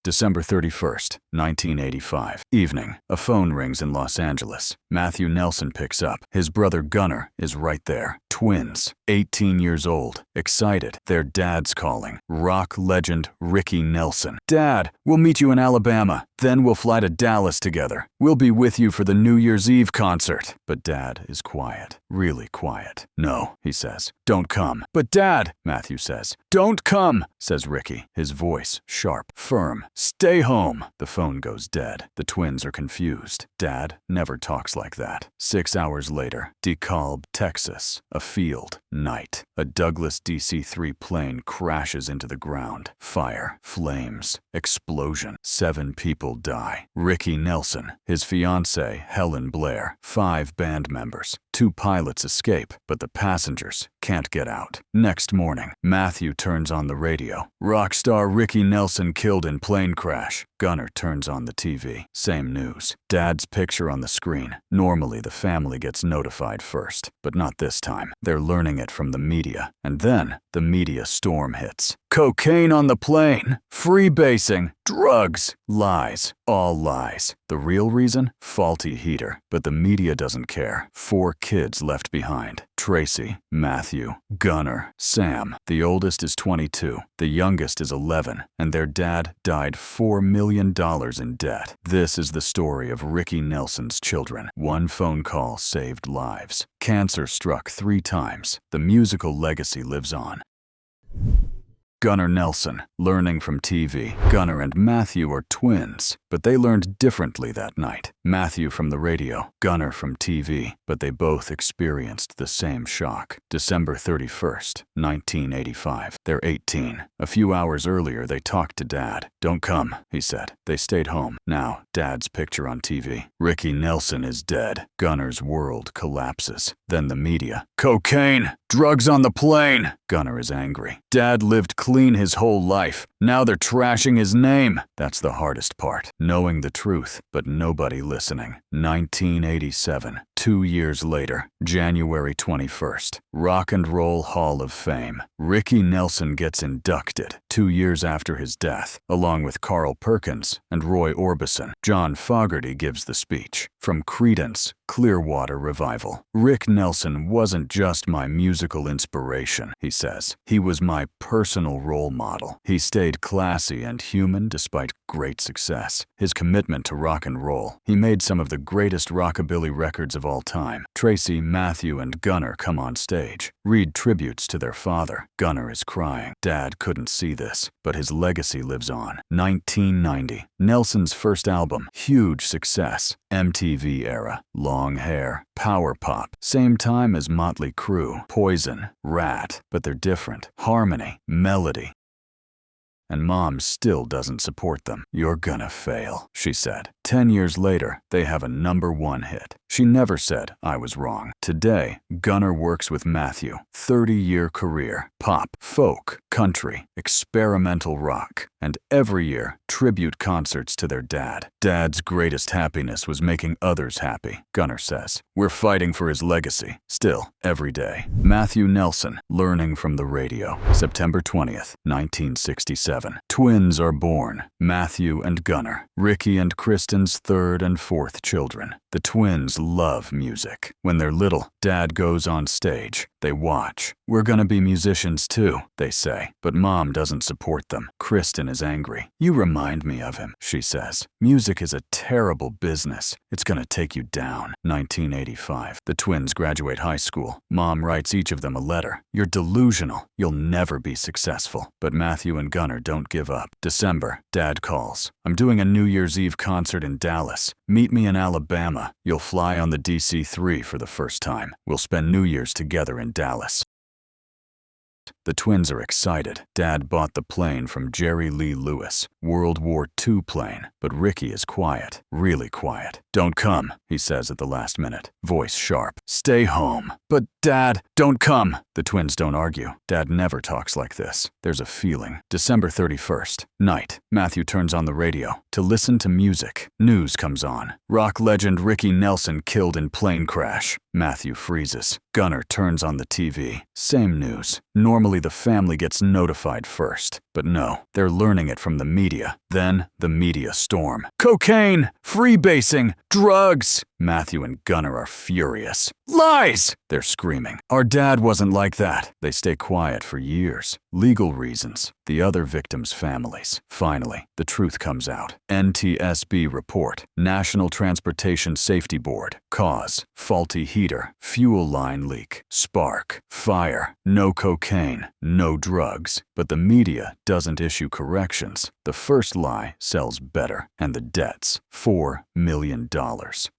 December 31st, 1985. Evening. A phone rings in Los Angeles. Matthew Nelson picks up. His brother Gunnar is right there. Twins, 18 years old. Excited. Their dad's calling. Rock legend Ricky Nelson. "Dad, we'll meet you in Alabama. Then we'll fly to Dallas together. We'll be with you for the New Year's Eve concert." But Dad is quiet. Really quiet. "No," he says. "Don't come." "But Dad," Matthew says. "Don't come," says Ricky, his voice sharp, firm. "Stay home." The phone goes dead. The twins are confused. Dad never talks like that. 6 hours later, DeKalb, Texas. A field. Night. A Douglas DC-3 plane crashes into the ground. Fire. Flames. Explosion. 7 people die. Ricky Nelson, his fiancée, Helen Blair, 5 band members. 2 pilots escape, but the passengers can't get out. Next morning, Matthew turns on the radio. "Rock star Ricky Nelson killed in plane crash." Gunnar turns on the TV. Same news. Dad's picture on the screen. Normally, the family gets notified first, but not this time. They're learning it from the media. And then, the media storm hits. Cocaine on the plane. Freebasing. Drugs. Lies. All lies. The real reason? Faulty heater. But the media doesn't care. 4 kids left behind. Tracy, Matthew, Gunnar, Sam. The oldest is 22. The youngest is 11. And their dad died $4 million in debt. This is the story of Ricky Nelson's children. 1 phone call saved lives. Cancer struck 3 times. The musical legacy lives on. Gunnar Nelson, learning from TV. Gunnar and Matthew are twins, but they learned differently that night. Matthew from the radio, Gunnar from TV, but they both experienced the same shock. December 31st, 1985. They're 18. A few hours earlier, they talked to Dad. "Don't come," he said. They stayed home. Now, Dad's picture on TV. Ricky Nelson is dead. Gunnar's world collapses. Then the media. "Cocaine! Drugs on the plane!" Gunnar is angry. Dad lived clean his whole life. Now they're trashing his name. That's the hardest part. Knowing the truth, but nobody listening. 1987. 2 years later, January 21st. Rock and Roll Hall of Fame. Ricky Nelson gets inducted 2 years after his death, along with Carl Perkins and Roy Orbison. John Fogerty gives the speech. From Creedence, Clearwater Revival. "Rick Nelson wasn't just my musical inspiration," he says. "He was my personal role model. He stayed classy and human despite great success. His commitment to rock and roll. He made some of the greatest rockabilly records of all time." Tracy, Matthew, and Gunnar come on stage, read tributes to their father. Gunnar is crying. Dad couldn't see this, but his legacy lives on. 1990. Nelson's first album, huge success. MTV era, long hair, power pop. Same time as Motley Crue, Poison, Rat, but they're different. Harmony, melody. And Mom still doesn't support them. "You're gonna fail," she said. 10 years later, they have a #1 hit. She never said, "I was wrong." Today, Gunnar works with Matthew. 30-year career. Pop, folk, country, experimental rock. And every year, tribute concerts to their dad. Dad's greatest happiness was making others happy, Gunnar says. "We're fighting for his legacy. Still, every day." Matthew Nelson, learning from the radio. September 20th, 1967. Twins are born. Matthew and Gunnar. Ricky and Kristen's 3rd and 4th children. The twins love music. When they're little, Dad goes on stage. They watch. "We're gonna be musicians too," they say. But Mom doesn't support them. Kristen is angry. "You remind me of him," she says. "Music is a terrible business. It's gonna take you down." 1985. The twins graduate high school. Mom writes each of them a letter. "You're delusional. You'll never be successful." But Matthew and Gunnar don't give up. December. Dad calls. "I'm doing a New Year's Eve concert in Dallas. Meet me in Alabama. You'll fly on the DC-3 for the first time. We'll spend New Year's together in Dallas." The twins are excited. Dad bought the plane from Jerry Lee Lewis, World War II plane, but Ricky is quiet, really quiet. "Don't come," he says at the last minute, voice sharp. "Stay home." "But Dad, don't come." The twins don't argue. Dad never talks like this. There's a feeling. December 31st, night. Matthew turns on the radio to listen to music. News comes on. Rock legend Ricky Nelson killed in plane crash. Matthew freezes. Gunnar turns on the TV. Same news. Normally Usually the family gets notified first, but no, they're learning it from the media. Then the media storm. Cocaine! Freebasing! Drugs! Matthew and Gunnar are furious. Lies! They're screaming. Our dad wasn't like that. They stay quiet for years. Legal reasons. The other victims' families. Finally, the truth comes out. NTSB report. National Transportation Safety Board. Cause. Faulty heater. Fuel line leak. Spark. Fire. No cocaine. No drugs. But the media doesn't issue corrections. The first lie sells better. And the debts. $4 million.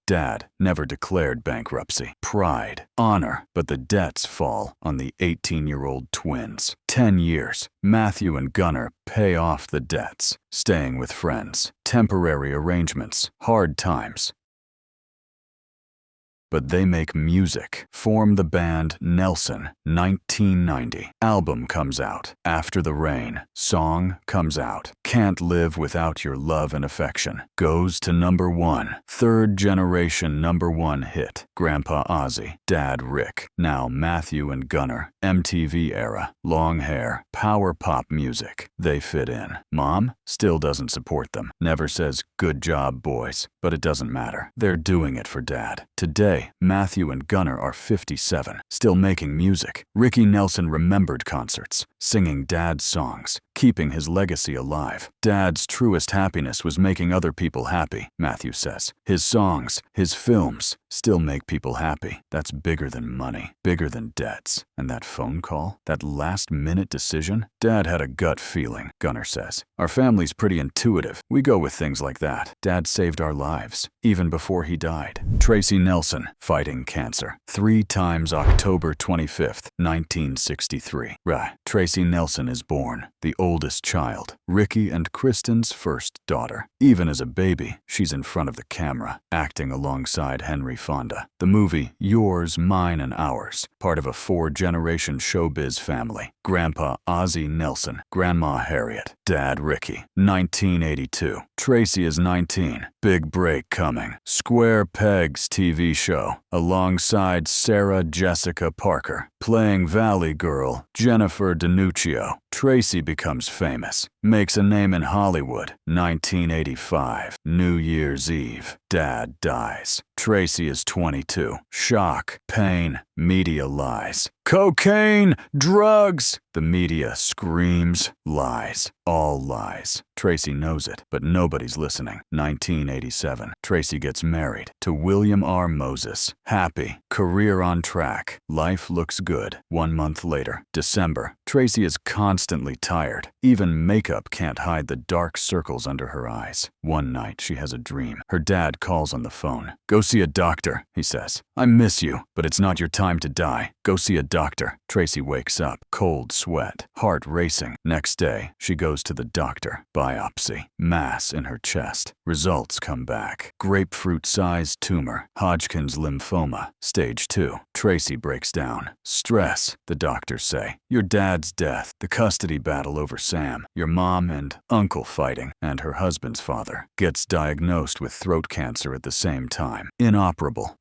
Dad never declared bankruptcy. Pride, honor, but the debts fall on the 18-year-old twins. 10 years, Matthew and Gunnar pay off the debts, staying with friends, temporary arrangements, hard times. But they make music, form the band Nelson, 1990. Album comes out, After the Rain. Song comes out, Can't Live Without Your Love and Affection. Goes to #1, third generation #1 hit. Grandpa Ozzy, Dad Rick, now Matthew and Gunnar. MTV era, long hair, power pop music. They fit in. Mom still doesn't support them, never says, "Good job, boys," but it doesn't matter. They're doing it for Dad. Today, Matthew and Gunnar are 57, still making music. Ricky Nelson remembered concerts, singing Dad's songs, keeping his legacy alive. Dad's truest happiness was making other people happy, Matthew says. His songs, his films, still make people happy. That's bigger than money, bigger than debts. And that phone call, that last-minute decision? Dad had a gut feeling, Gunnar says. Our family's pretty intuitive. We go with things like that. Dad saved our lives, even before he died. Tracy Nelson, fighting cancer. 3 times October 25th, 1963. Tracy Nelson is born, the oldest child, Ricky and Kristen's first daughter. Even as a baby, she's in front of the camera, acting alongside Henry Fonda. The movie Yours, Mine, and Ours, part of a 4-generation showbiz family. Grandpa Ozzy Nelson, Grandma Harriet, Dad Ricky. 1982. Tracy is 19. Big break coming. Square Pegs TV show, alongside Sarah Jessica Parker. Playing Valley Girl, Jennifer DiNuccio. Tracy becomes famous, makes a name in Hollywood. 1985. New Year's Eve. Dad dies. Tracy is 22. Shock, pain, media lies. Cocaine, drugs. The media screams lies. All lies. Tracy knows it, but nobody's listening. 1987. Tracy gets married to William R. Moses. Happy. Career on track. Life looks good. 1 month later, December. Tracy is constantly tired. Even makeup can't hide the dark circles under her eyes. One night, she has a dream. Her dad calls on the phone. "Go see a doctor," he says. "I miss you, but it's not your time to die. Go see a doctor." Tracy wakes up, cold sweat, heart racing. Next day, she goes to the doctor. Biopsy. Mass in her chest. Results come back. Grapefruit-sized tumor. Hodgkin's lymphoma. Stage 2. Tracy breaks down. Stress, the doctors say. Your dad's death. The custody battle over Sam. Your mom and uncle fighting. And her husband's father. Gets diagnosed with throat cancer at the same time. Inoperable.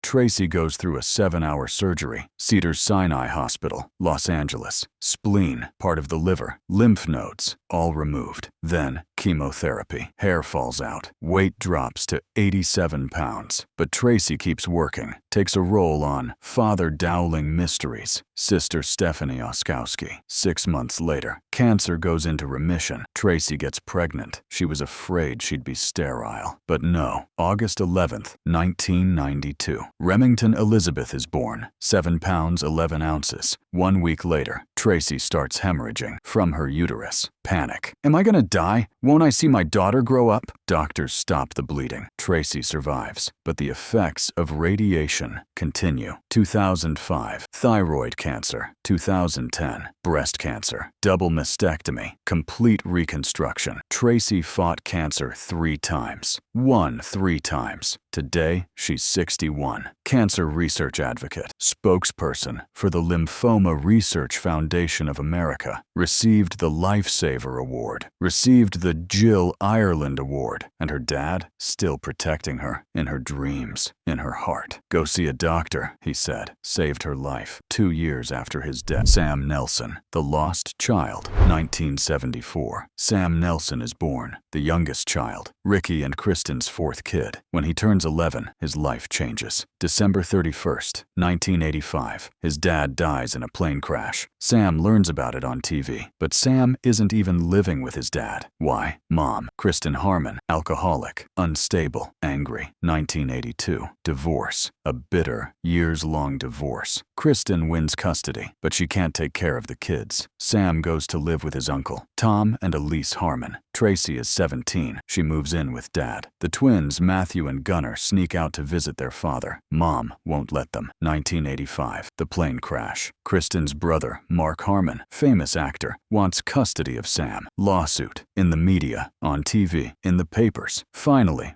Tracy goes through a 7-hour surgery. Cedars-Sinai Hospital, Los Angeles. Spleen, part of the liver, lymph nodes, all removed. Then, chemotherapy. Hair falls out. Weight drops to 87 pounds. But Tracy keeps working. Takes a role on Father Dowling Mysteries. Sister Stephanie Oskowski. 6 months later, cancer goes into remission. Tracy gets pregnant. She was afraid she'd be sterile. But no. August 11th, 1992. Remington Elizabeth is born. 7 pounds 11 ounces. 1 week later, Tracy starts hemorrhaging from her uterus. Panic. Am I gonna die? Won't I see my daughter grow up? Doctors stop the bleeding. Tracy survives, but the effects of radiation continue. 2005, thyroid cancer. 2010, breast cancer. Double mastectomy. Complete reconstruction. Tracy fought cancer 3 times. Won 3 times. Today, she's 61. Cancer research advocate, spokesperson for the Lymphoma Research Foundation of America, received the Lifesaver Award, received the Jill Ireland Award, and her dad still protecting her in her dreams, in her heart. Go see a doctor, he said, saved her life 2 years after his death. Sam Nelson, the lost child, 1974. Sam Nelson is born, the youngest child, Ricky and Kristen's 4th kid. When he turns 11, his life changes. December 31st, 1985. His dad dies in a plane crash. Sam learns about it on TV, but Sam isn't even living with his dad. Why? Mom, Kristen Harmon, alcoholic, unstable, angry. 1982. Divorce. A bitter, years-long divorce. Kristen wins custody, but she can't take care of the kids. Sam goes to live with his uncle, Tom and Elise Harmon. Tracy is 17. She moves in with Dad. The twins, Matthew and Gunnar, sneak out to visit their father. Mom won't let them. 1985. The plane crash. Kristen's brother, Mark Harmon, famous actor, wants custody of Sam. Lawsuit. In the media, on TV, in the papers. Finally,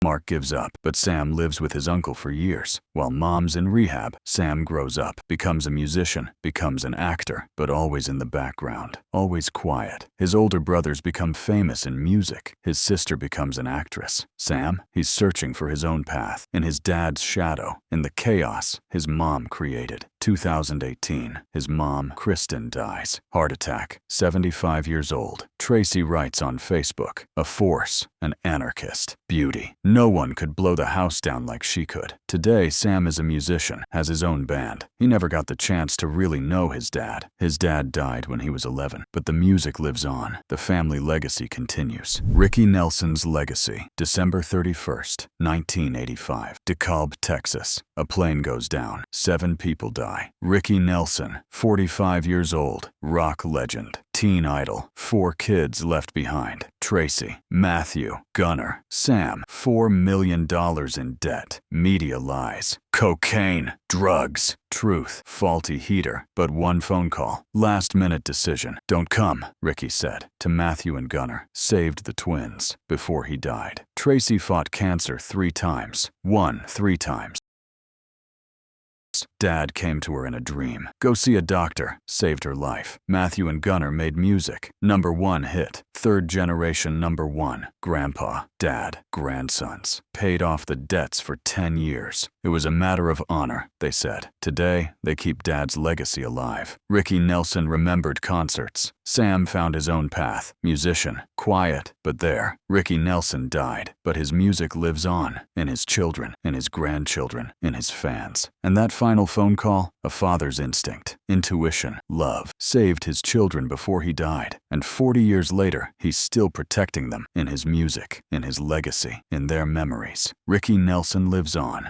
Mark gives up, but Sam lives with his uncle for years. While Mom's in rehab, Sam grows up, becomes a musician, becomes an actor, but always in the background, always quiet. His older brothers become famous in music. His sister becomes an actress. Sam, he's searching for his own path, in his dad's shadow, in the chaos his mom created. 2018, his mom, Kristen, dies. Heart attack, 75 years old. Tracy writes on Facebook, a force, an anarchist, beauty. No one could blow the house down like she could. Today, Sam is a musician, has his own band. He never got the chance to really know his dad. His dad died when he was 11, but the music lives on. The family legacy continues. Ricky Nelson's legacy, December 31st, 1985. DeKalb, Texas. A plane goes down. 7 people die. Ricky Nelson, 45 years old, rock legend, teen idol, 4 kids left behind. Tracy, Matthew, Gunnar, Sam, $4 million in debt. Media lies. Cocaine, drugs, truth, faulty heater, but one phone call. Last-minute decision. Don't come, Ricky said to Matthew and Gunnar. Saved the twins before he died. Tracy fought cancer 3 times, won 3 times. Dad came to her in a dream. Go see a doctor. Saved her life. Matthew and Gunnar made music. #1 hit. 3rd generation #1. Grandpa, Dad, grandsons. Paid off the debts for 10 years. It was a matter of honor, they said. Today, they keep Dad's legacy alive. Ricky Nelson remembered concerts. Sam found his own path. Musician, quiet, but there. Ricky Nelson died, but his music lives on. In his children, in his grandchildren, in his fans. And that final phone call, a father's instinct, intuition, love, saved his children before he died. And 40 years later, he's still protecting them in his music, in his legacy, in their memories. Ricky Nelson lives on.